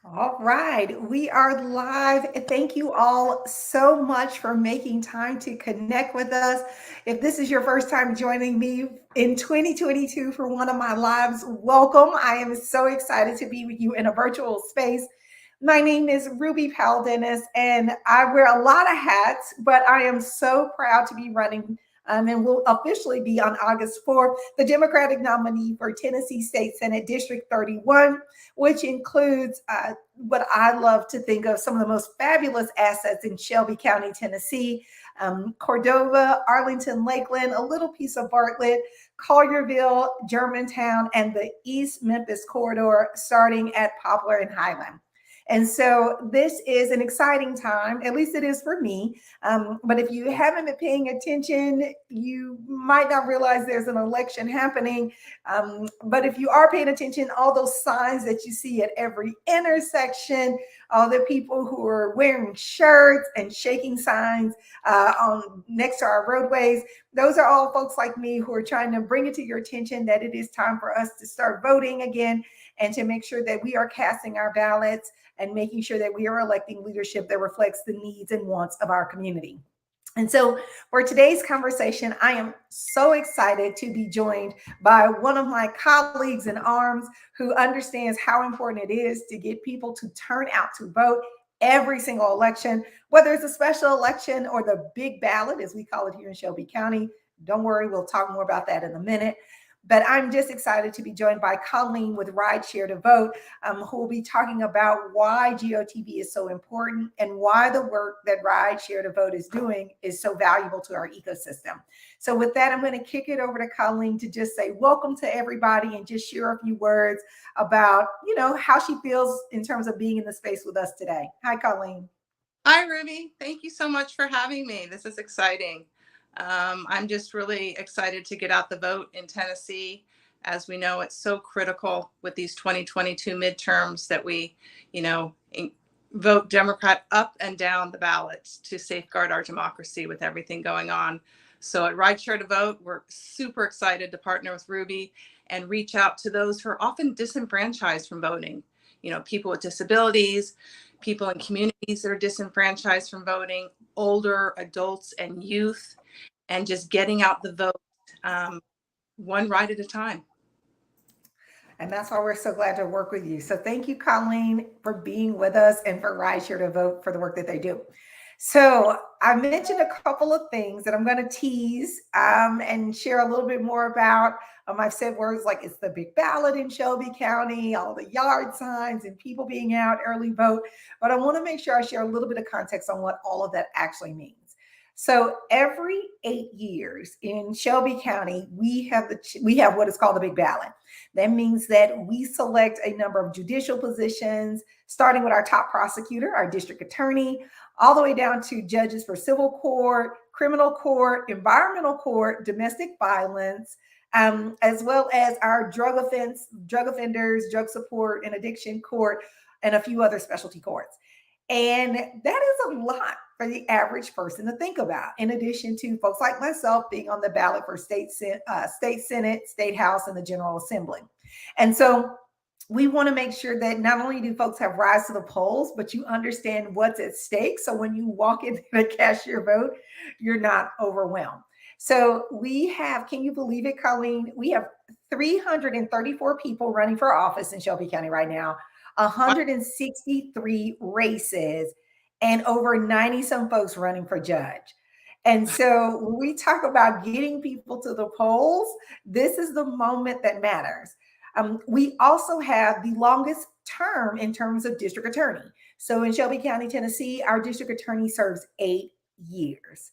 All right, we are live. Thank you all so much for making time to connect with us. If this is your first time joining me in 2022 for one of my lives, welcome. I am so excited to be with you in a virtual space. My name is Ruby Powell-Dennis, and I wear a lot of hats, but I am so proud to be running and will officially be on August 4th, the Democratic nominee for Tennessee State Senate District 31, which includes what I love to think of some of the most fabulous assets in Shelby County, Tennessee, Cordova, Arlington, Lakeland, a little piece of Bartlett, Collierville, Germantown, and the East Memphis corridor starting at Poplar and Highland. And so this is an exciting time, at least it is for me. But if you haven't been paying attention, you might not realize there's an election happening. But if you are paying attention, all those signs that you see at every intersection, all the people who are wearing shirts and shaking signs on next to our roadways, those are all folks like me who are trying to bring it to your attention that it is time for us to start voting again and to make sure that we are casting our ballots and making sure that we are electing leadership that reflects the needs and wants of our community. And so for today's conversation, I am so excited to be joined by one of my colleagues in arms who understands how important it is to get people to turn out to vote every single election, whether it's a special election or the big ballot, as we call it here in Shelby County. Don't worry, we'll talk more about that in a minute. But I'm just excited to be joined by Colleen with Rideshare to Vote, who will be talking about why GOTV is so important and why the work that Rideshare to Vote is doing is so valuable to our ecosystem. So with that, I'm going to kick it over to Colleen to just say welcome to everybody and just share a few words about, how she feels in terms of being in the space with us today. Hi, Colleen. Hi, Ruby. Thank you so much for having me. This is exciting. I'm just really excited to get out the vote in Tennessee. As we know, it's so critical with these 2022 midterms that we, vote Democrat up and down the ballots to safeguard our democracy with everything going on. So at Rideshare to Vote, we're super excited to partner with Ruby and reach out to those who are often disenfranchised from voting. People with disabilities, people in communities that are disenfranchised from voting, older adults and youth, and just getting out the vote one ride at a time. And that's why we're so glad to work with you. So thank you, Colleen, for being with us and for Rideshare to Vote for the work that they do. So I mentioned a couple of things that I'm going to tease and share a little bit more about. I've said words like it's the big ballot in Shelby County, all the yard signs and people being out early vote. But I want to make sure I share a little bit of context on what all of that actually means. So every 8 years in Shelby County, we have what is called the big ballot. That means that we select a number of judicial positions, starting with our top prosecutor, our district attorney, all the way down to judges for civil court, criminal court, environmental court, domestic violence, as well as our drug offenders, drug support and addiction court, and a few other specialty courts. And that is a lot for the average person to think about, in addition to folks like myself being on the ballot for state Senate, state house, and the General Assembly. And so we want to make sure that not only do folks have rise to the polls, but you understand what's at stake. So when you walk in to cast your vote, you're not overwhelmed. So we have, can you believe it, Colleen? We have 334 people running for office in Shelby County right now, 163 races, and over 90 some folks running for judge. And so when we talk about getting people to the polls, this is the moment that matters. We also have the longest term in terms of district attorney. So in Shelby County, Tennessee, our district attorney serves 8 years.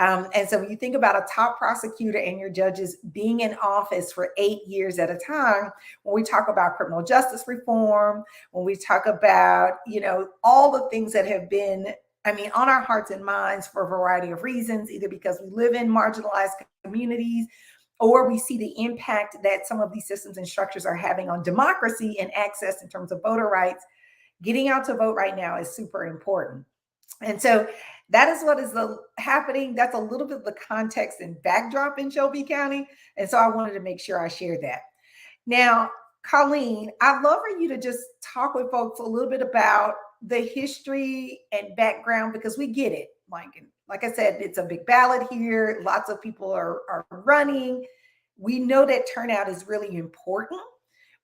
And so when you think about a top prosecutor and your judges being in office for 8 years at a time, when we talk about criminal justice reform, when we talk about, all the things that have been, on our hearts and minds for a variety of reasons, either because we live in marginalized communities or we see the impact that some of these systems and structures are having on democracy and access in terms of voter rights, getting out to vote right now is super important. And so that is what is happening. That's a little bit of the context and backdrop in Shelby County. And so I wanted to make sure I shared that. Now, Colleen, I'd love for you to just talk with folks a little bit about the history and background because we get it. Like I said, it's a big ballot here. Lots of people are running. We know that turnout is really important,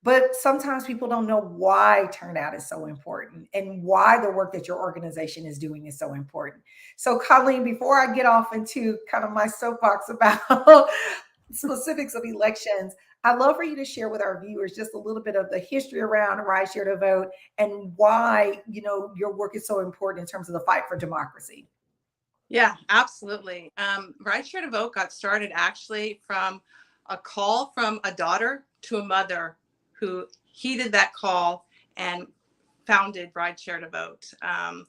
but sometimes people don't know why turnout is so important and why the work that your organization is doing is so important. So, Colleen, before I get off into kind of my soapbox about specifics of elections, I'd love for you to share with our viewers just a little bit of the history around Ride Share to Vote and why, your work is so important in terms of the fight for democracy. Yeah, absolutely. Ride Share to Vote got started actually from a call from a daughter to a mother who heeded that call and founded Ride Share to Vote. The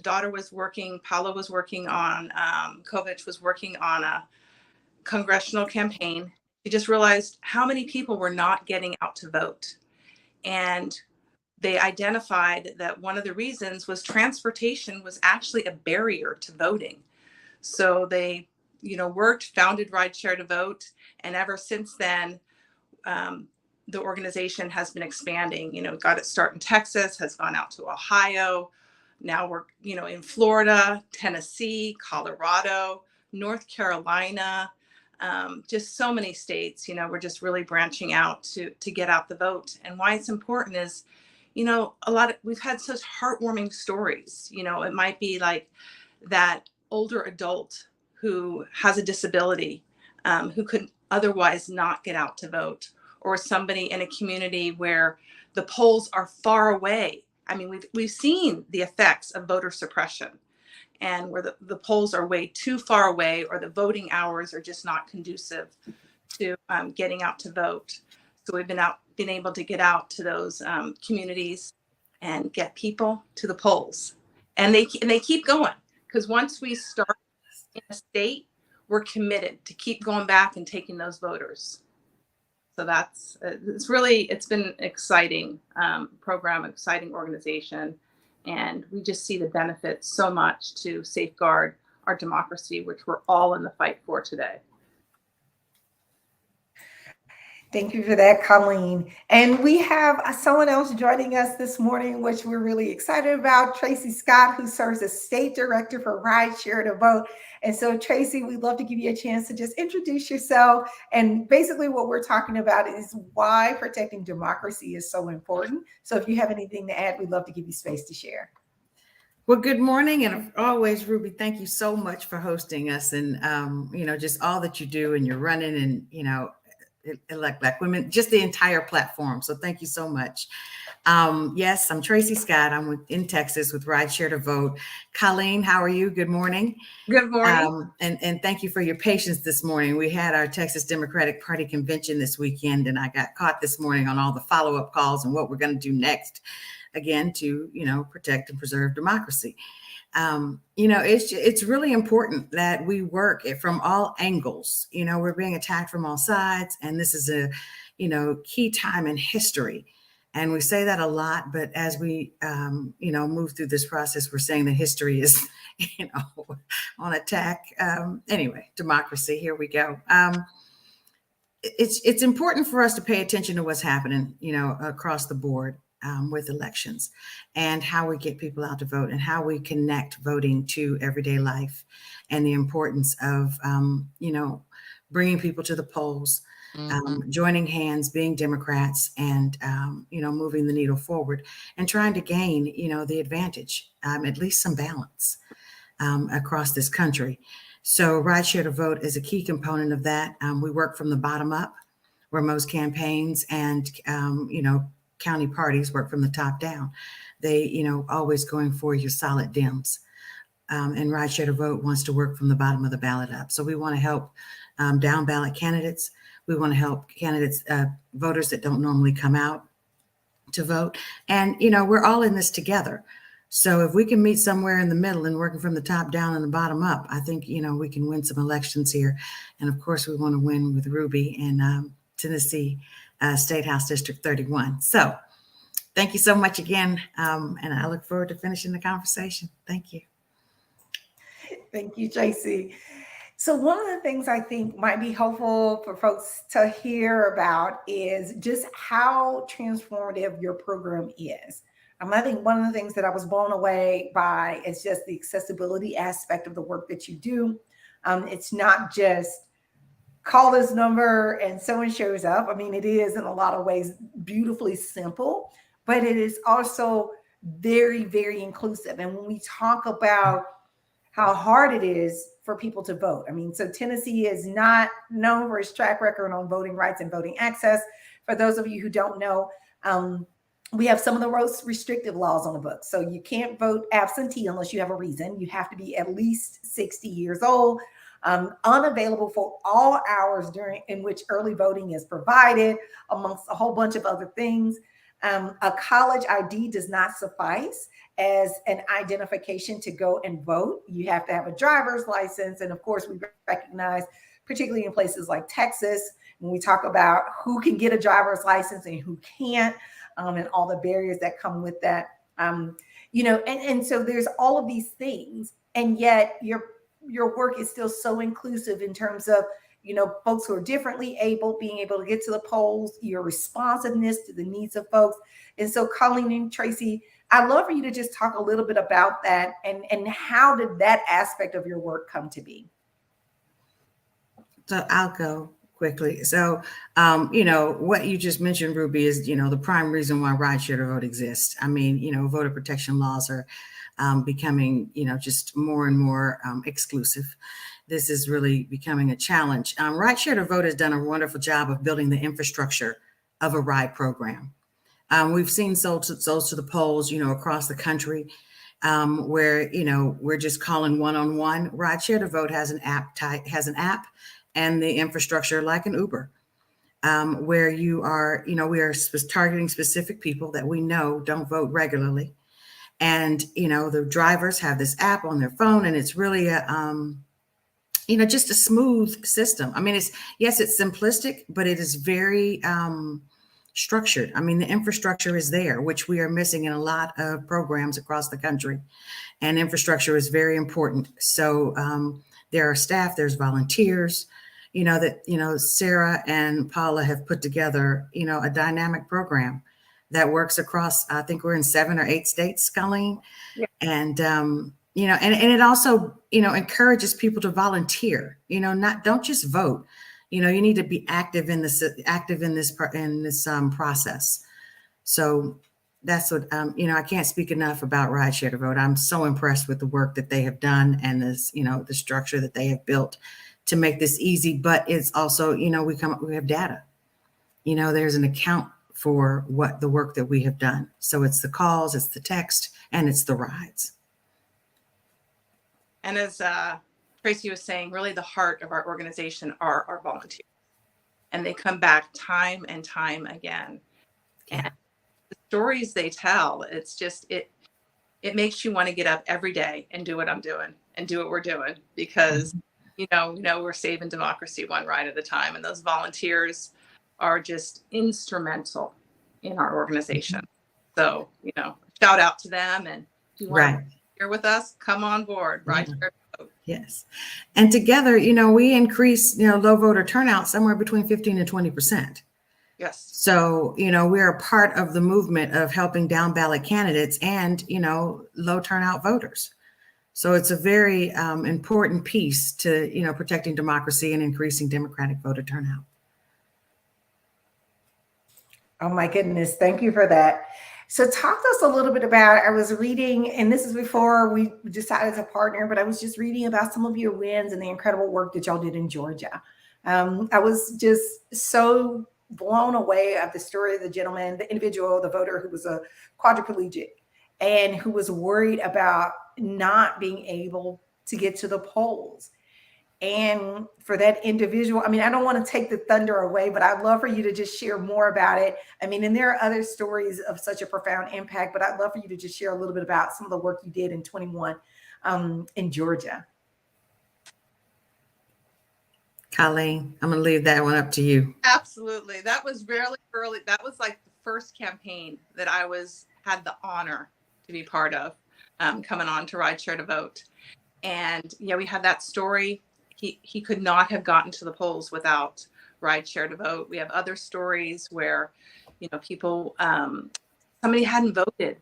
daughter was working, Paula was working on, Kovic was working on a congressional campaign. She just realized how many people were not getting out to vote. And they identified that one of the reasons was transportation was actually a barrier to voting. So they, founded Ride Share to Vote. And ever since then, the organization has been expanding, got its start in Texas, has gone out to Ohio. Now we're, in Florida, Tennessee, Colorado, North Carolina, just so many states. We're just really branching out to get out the vote. And why it's important is, we've had such heartwarming stories. It might be like that older adult who has a disability, who could otherwise not get out to vote, or somebody in a community where the polls are far away. I mean, we've seen the effects of voter suppression, and where the polls are way too far away, or the voting hours are just not conducive to getting out to vote. So we've been able to get out to those communities and get people to the polls, and they keep going, because once we start in a state, we're committed to keep going back and taking those voters. So it's been an exciting program, exciting organization, and we just see the benefits so much to safeguard our democracy, which we're all in the fight for today. Thank you for that, Colleen. And we have someone else joining us this morning, which we're really excited about, Tracy Scott, who serves as State Director for Ride Share to Vote. And so, Tracy, we'd love to give you a chance to just introduce yourself. And basically what we're talking about is why protecting democracy is so important. So if you have anything to add, we'd love to give you space to share. Well, good morning. And always, Ruby, thank you so much for hosting us and, just all that you do, and you're running and, Elect Black Women, just the entire platform. So thank you so much. Yes, I'm Tracy Scott. I'm in Texas with Ride Share to Vote. Colleen, how are you? Good morning. Good morning. And thank you for your patience this morning. We had our Texas Democratic Party convention this weekend, and I got caught this morning on all the follow-up calls and what we're going to do next, again, to, protect and preserve democracy. It's really important that we work it from all angles. We're being attacked from all sides, and this is a, key time in history. And we say that a lot, but as we, move through this process, we're saying that history is, on attack. Anyway, democracy, here we go. It's important for us to pay attention to what's happening, across the board. With elections and how we get people out to vote and how we connect voting to everyday life, and the importance of, bringing people to the polls, joining hands, being Democrats, and, moving the needle forward and trying to gain, the advantage, at least some balance across this country. So Ride Share to Vote is a key component of that. We work from the bottom up, where most campaigns and, county parties work from the top down. They, always going for your solid Dems. And Ride Share to Vote wants to work from the bottom of the ballot up. So we want to help down ballot candidates. We want to help candidates, voters that don't normally come out to vote. And, we're all in this together. So if we can meet somewhere in the middle and working from the top down and the bottom up, I think, we can win some elections here. And of course, we want to win with Ruby in Tennessee State House District 31. So thank you so much again. And I look forward to finishing the conversation. Thank you. Thank you, Tracy. So one of the things I think might be helpful for folks to hear about is just how transformative your program is. I think one of the things that I was blown away by is just the accessibility aspect of the work that you do. It's not just call this number and someone shows up. I mean, it is in a lot of ways beautifully simple, but it is also very, very inclusive. And when we talk about how hard it is for people to vote. I mean, so Tennessee is not known for its track record on voting rights and voting access. For those of you who don't know, we have some of the most restrictive laws on the books. So you can't vote absentee unless you have a reason. You have to be at least 60 years old, unavailable for all hours during in which early voting is provided, amongst a whole bunch of other things. A college ID does not suffice as an identification to go and vote. You have to have a driver's license. And of course, we recognize, particularly in places like Texas, when we talk about who can get a driver's license and who can't, and all the barriers that come with that. And so there's all of these things, and yet your work is still so inclusive in terms of folks who are differently able, being able to get to the polls, your responsiveness to the needs of folks. And so Colleen and Tracy, I'd love for you to just talk a little bit about that and how did that aspect of your work come to be? So I'll go quickly. So, what you just mentioned, Ruby, is, the prime reason why Ride Share to Vote exists. I mean, voter protection laws are becoming, just more and more exclusive. This is really becoming a challenge. Ride Share to Vote has done a wonderful job of building the infrastructure of a ride program. We've seen souls to the polls, across the country, where, we're just calling one-on-one. Ride Share to Vote has an app and the infrastructure like an Uber, where you are, we are targeting specific people that we know don't vote regularly. And, the drivers have this app on their phone, and it's really just a smooth system. I mean, it's simplistic, but it is very structured. I mean, the infrastructure is there, which we are missing in a lot of programs across the country. And infrastructure is very important. So there are staff, there's volunteers, Sarah and Paula have put together, a dynamic program that works across, I think we're in 7 or 8 states, Colleen. Yeah. And, and it also, encourages people to volunteer, don't just vote. You need to be active in this process. So that's what, I can't speak enough about Ride Share to Vote. I'm so impressed with the work that they have done and this, the structure that they have built to make this easy. But it's also, we have data, there's an account for what the work that we have done. So it's the calls, it's the text, and it's the rides. And as Tracy was saying, really the heart of our organization are our volunteers. And they come back time and time again. Yeah. And the stories they tell, it's just, it makes you want to get up every day and do what I'm doing and do what we're doing, because, we're saving democracy one ride at a time. And those volunteers are just instrumental in our organization. So, shout out to them. And if you want to here with us, come on board. Right. Yes. And together, we increase, low voter turnout somewhere between 15 and 20%. Yes. So, we're a part of the movement of helping down ballot candidates and, low turnout voters. So it's a very important piece to, protecting democracy and increasing democratic voter turnout. Oh my goodness. Thank you for that. So talk to us a little bit about, I was reading, and this is before we decided to partner, but I was just reading about some of your wins and the incredible work that y'all did in Georgia. I was just so blown away at the story of the gentleman, the individual, the voter who was a quadriplegic and who was worried about not being able to get to the polls. And for that individual, I mean, I don't want to take the thunder away, but I'd love for you to just share more about it. I mean, and there are other stories of such a profound impact, but I'd love for you to just share a little bit about some of the work you did in 21 in Georgia. Colleen, I'm going to leave that one up to you. Absolutely. That was really early. That was like the first campaign that I had the honor to be part of, coming on to Ride Share to Vote. And we had that story he could not have gotten to the polls without rideshare to vote. We have other stories where, people, somebody hadn't voted.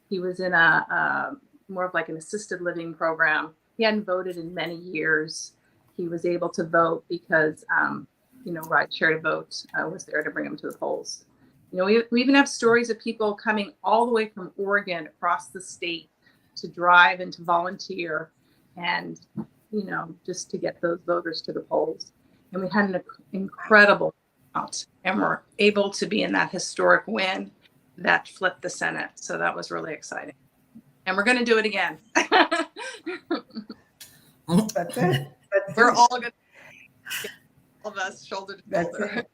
He was in a more of like an assisted living program. He hadn't voted in many years. He was able to vote because, rideshare to vote was there to bring him to the polls. We even have stories of people coming all the way from Oregon across the state to drive and to volunteer and, just to get those voters to the polls. And we had an incredible amount, and we're able to be in that historic win that flipped the Senate. So that was really exciting. And we're going to do it again. That's it. We're all going to, all of us, shoulder to That's shoulder. it.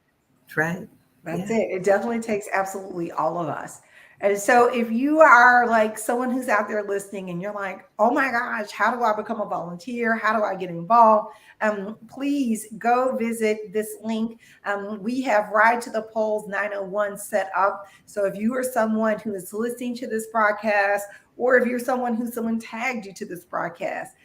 Right. That's it. It definitely takes absolutely all of us. And so if you are like someone who's out there listening and you're like, oh my gosh, how do I become a volunteer? How do I get involved? Please go visit this link. We have Ride to the Polls 901 set up. So if you are someone who is listening to this broadcast, or if you're someone tagged you to this broadcast,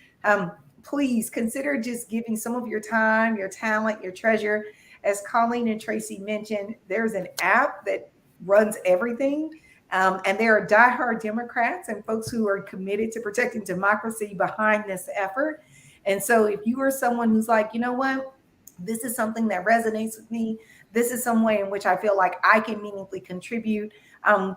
please consider just giving some of your time, your talent, your treasure. As Colleen and Tracy mentioned, there's an app that runs everything. And there are diehard Democrats and folks who are committed to protecting democracy behind this effort. And so if you are someone who's like, you know what, this is something that resonates with me, this is some way in which I feel like I can meaningfully contribute,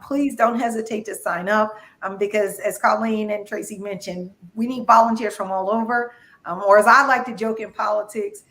please don't hesitate to sign up, because as Colleen and Tracy mentioned, we need volunteers from all over, or as I like to joke in politics,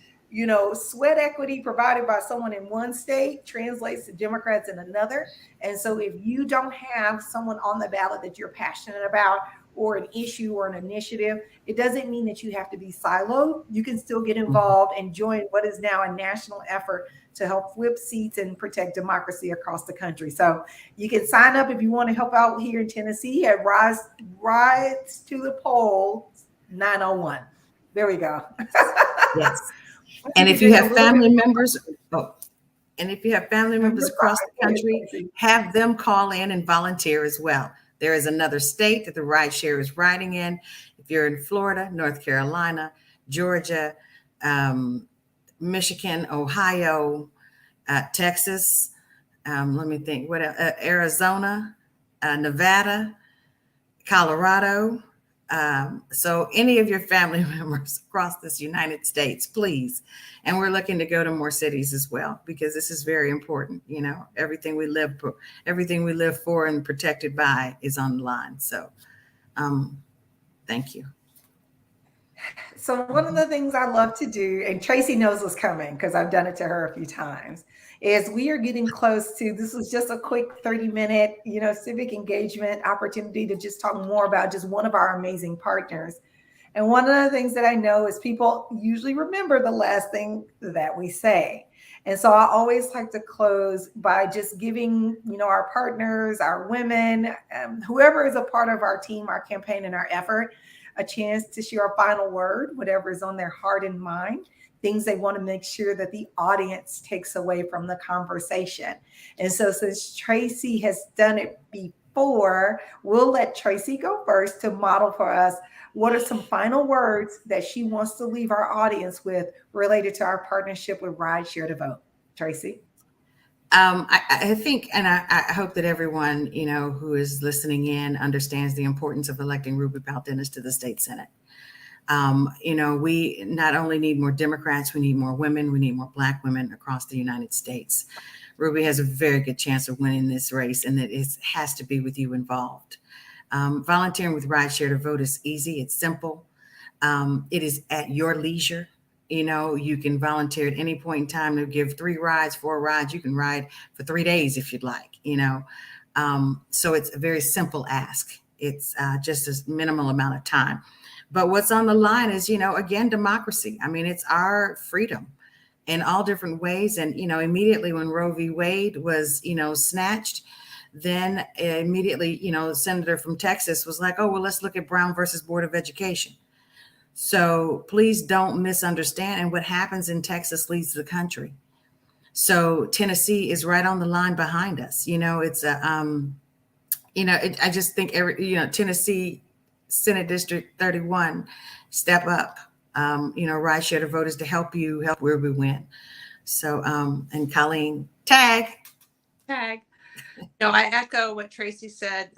sweat equity provided by someone in one state translates to Democrats in another. And so if you don't have someone on the ballot that you're passionate about, or an issue or an initiative, it doesn't mean that you have to be siloed. You can still get involved and join what is now a national effort to help flip seats and protect democracy across the country. So you can sign up if you want to help out here in Tennessee at Rides to the Polls 901. There we go. Yes. And if you have family members, across the country, have them call in and volunteer as well. There is another state that the rideshare is riding in. If you're in Florida, North Carolina, Georgia, Michigan, Ohio, Texas, let me think, what else? Arizona, Nevada, Colorado. So any of your family members across this United States, please. And we're looking to go to more cities as well, because this is very important. Everything we live for and protected by is on the line. So thank you. So one of the things I love to do, and Tracy knows what's coming because I've done it to her a few times, is we are getting close to, this was just a quick 30-minute, civic engagement opportunity to just talk more about just one of our amazing partners. And one of the things that I know is people usually remember the last thing that we say. And so I always like to close by just giving, our partners, our women, whoever is a part of our team, our campaign, and our effort, a chance to share a final word, whatever is on their heart and mind, things they want to make sure that the audience takes away from the conversation. And so since Tracy has done it before, we'll let Tracy go first to model for us what are some final words that she wants to leave our audience with related to our partnership with Rideshare to Vote. Tracy? I think, and I hope that everyone, who is listening in understands the importance of electing Ruby Powell-Dennis to the state Senate. We not only need more Democrats, we need more women, we need more Black women across the United States. Ruby has a very good chance of winning this race, and it has to be with you involved. Volunteering with Rideshare to Vote is easy. It's simple. It is at your leisure. You can volunteer at any point in time to give 3 rides, 4 rides. You can ride for 3 days if you'd like, So it's a very simple ask. It's just a minimal amount of time. But what's on the line is, again, democracy. I mean, it's our freedom in all different ways. And, immediately when Roe v. Wade was, snatched, then immediately, Senator from Texas was like, oh, well, let's look at Brown versus Board of Education. So please don't misunderstand. And what happens in Texas leads the country. So Tennessee is right on the line behind us. It's I just think Tennessee Senate District 31, step up. Ride Share to Vote is to help you help where we win. So, and Colleen, tag. No, I echo what Tracy said.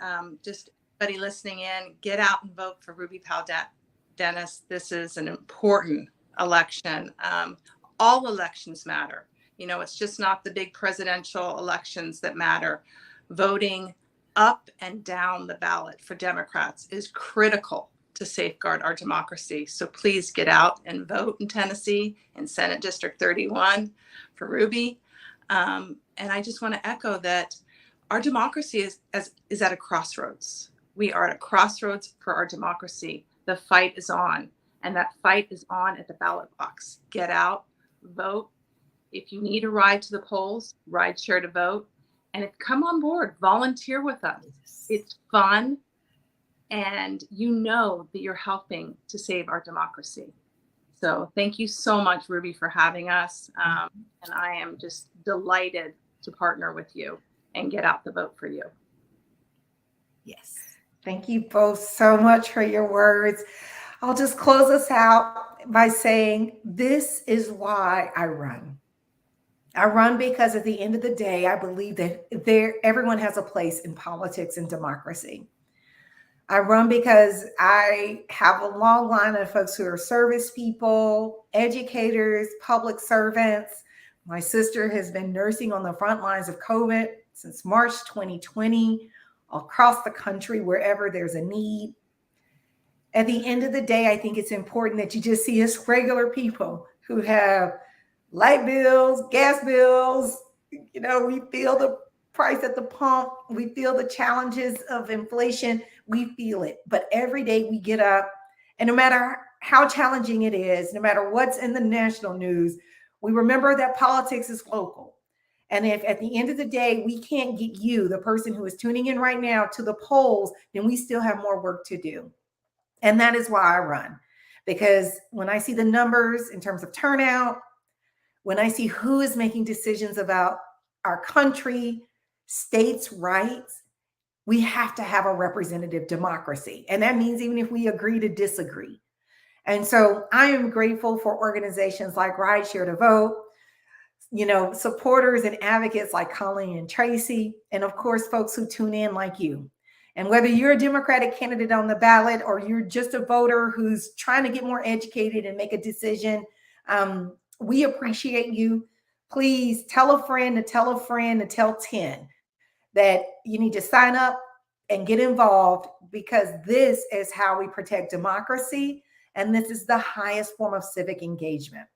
Just everybody listening in, get out and vote for Ruby Powell-Dennis. This is an important election. All elections matter. It's just not the big presidential elections that matter. Voting up and down the ballot for Democrats is critical to safeguard our democracy. So please get out and vote in Tennessee in Senate District 31 for Ruby. And I just want to echo that our democracy is at a crossroads. We are at a crossroads for our democracy. The fight is on, and that fight is on at the ballot box. Get out, vote. If you need a ride to the polls, ride Share to Vote. And come on board, volunteer with us. It's fun, and that you're helping to save our democracy. So thank you so much, Ruby, for having us. And I am just delighted to partner with you and get out the vote for you. Yes. Thank you both so much for your words. I'll just close us out by saying this is why I run. I run because at the end of the day, I believe that everyone has a place in politics and democracy. I run because I have a long line of folks who are service people, educators, public servants. My sister has been nursing on the front lines of COVID since March 2020, across the country, wherever there's a need. At the end of the day, I think it's important that you just see us regular people who have light bills, gas bills. We feel the price at the pump. We feel the challenges of inflation. We feel it. But every day we get up, and no matter how challenging it is, no matter what's in the national news, we remember that politics is local. And if at the end of the day, we can't get you, the person who is tuning in right now, to the polls, then we still have more work to do. And that is why I run. Because when I see the numbers in terms of turnout, when I see who is making decisions about our country, states' rights, we have to have a representative democracy. And that means even if we agree to disagree. And so I am grateful for organizations like Ride Share to Vote, supporters and advocates like Colleen and Tracy, and of course, folks who tune in like you. And whether you're a Democratic candidate on the ballot or you're just a voter who's trying to get more educated and make a decision, we appreciate you. Please tell a friend to tell a friend to tell 10 that you need to sign up and get involved, because this is how we protect democracy. And this is the highest form of civic engagement,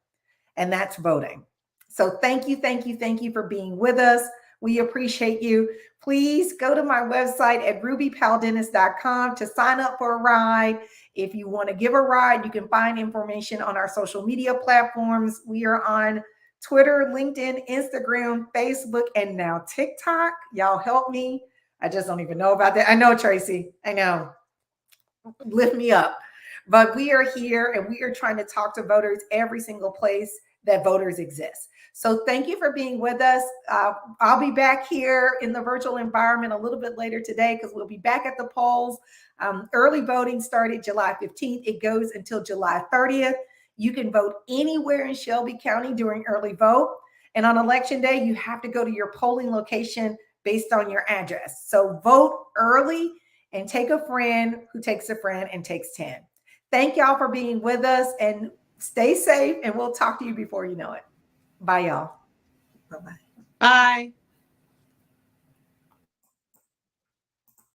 and that's voting. So thank you for being with us. We appreciate you. Please go to my website at rubypowelldennis.com to sign up for a ride. If you want to give a ride, you can find information on our social media platforms. We are on Twitter, LinkedIn, Instagram, Facebook, and now TikTok. Y'all help me. I just don't even know about that. I know, Tracy. I know. Lift me up. But we are here, and we are trying to talk to voters every single place that voters exist. So thank you for being with us. I'll be back here in the virtual environment a little bit later today, because we'll be back at the polls. Early voting started July 15th. It goes until July 30th. You can vote anywhere in Shelby County during early vote. And on election day, you have to go to your polling location based on your address. So vote early and take a friend who takes a friend and takes 10. Thank y'all for being with us, and stay safe, and we'll talk to you before you know it. Bye, y'all. Bye-bye. Bye.